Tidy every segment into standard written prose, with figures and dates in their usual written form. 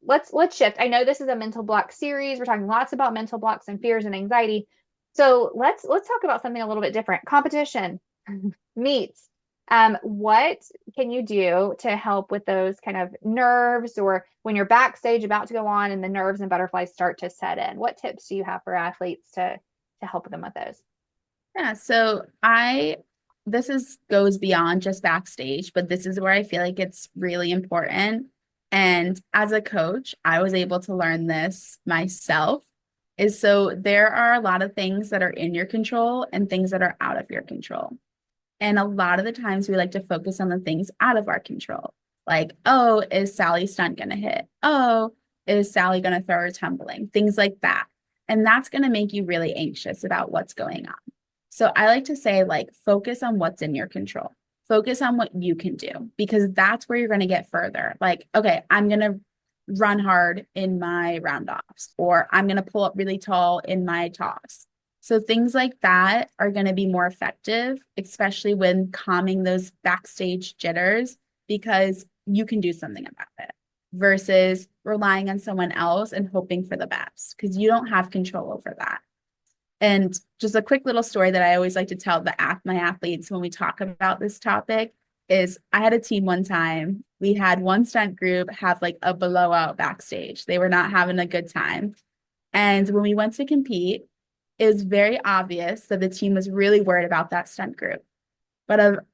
let's shift. I know this is a mental block series. We're talking lots about mental blocks and fears and anxiety. So let's talk about something a little bit different. Competition, meets. What can you do to help with those kind of nerves, or when you're backstage about to go on and the nerves and butterflies start to set in? What tips do you have for athletes to help them with those? Yeah, so this is goes beyond just backstage, but this is where I feel like it's really important. And as a coach, I was able to learn this myself. Is so there are a lot of things that are in your control and things that are out of your control. And a lot of the times we like to focus on the things out of our control. Like, oh, is Sally's stunt going to hit? Oh, is Sally going to throw her tumbling? Things like that. And that's going to make you really anxious about what's going on. So I like to say, like, focus on what's in your control. Focus on what you can do, because that's where you're going to get further. Like, okay, I'm going to run hard in my round offs, or I'm going to pull up really tall in my toss. So things like that are going to be more effective, especially when calming those backstage jitters, because you can do something about it versus relying on someone else and hoping for the best, because you don't have control over that. And just a quick little story that I always like to tell my athletes when we talk about this topic is I had a team one time. We had one stunt group have like a blowout backstage. They were not having a good time. And when we went to compete, it was very obvious that the team was really worried about that stunt group. But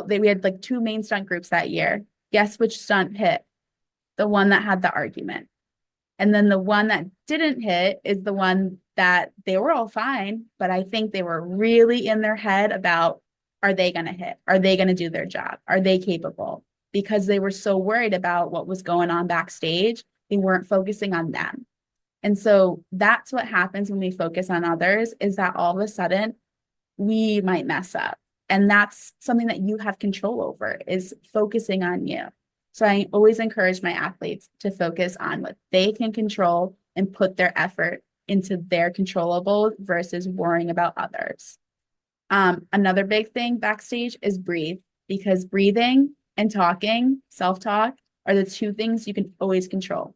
we had like two main stunt groups that year. Guess which stunt hit? The one that had the argument. And then the one that didn't hit is the one that they were all fine, but I think they were really in their head about, are they going to hit? Are they going to do their job? Are they capable? Because they were so worried about what was going on backstage, they weren't focusing on them. And so that's what happens when we focus on others, is that all of a sudden we might mess up. And that's something that you have control over, is focusing on you. So I always encourage my athletes to focus on what they can control and put their effort into their controllable versus worrying about others. Another big thing backstage is breathe, because breathing and talking, self-talk, are the two things you can always control.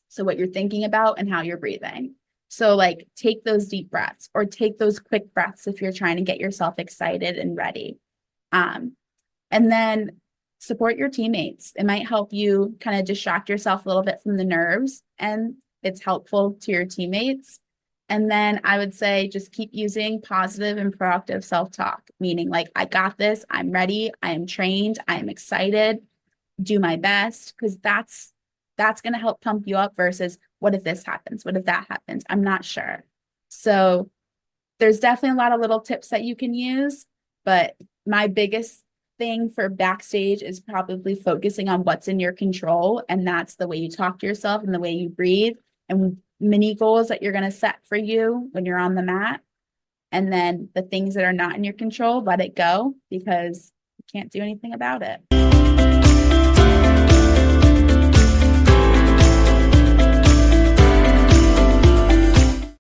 So what you're thinking about and how you're breathing. So like take those deep breaths, or take those quick breaths if you're trying to get yourself excited and ready. And then support your teammates. It might help you kind of distract yourself a little bit from the nerves, and it's helpful to your teammates. And then I would say just keep using positive and proactive self-talk, meaning like, I got this, I'm ready, I am trained, I am excited, do my best, because that's going to help pump you up versus what if this happens? What if that happens? I'm not sure. So there's definitely a lot of little tips that you can use, but my biggest thing for backstage is probably focusing on what's in your control. And that's the way you talk to yourself and the way you breathe, and mini goals that you're going to set for you when you're on the mat. And then the things that are not in your control, let it go, because you can't do anything about it.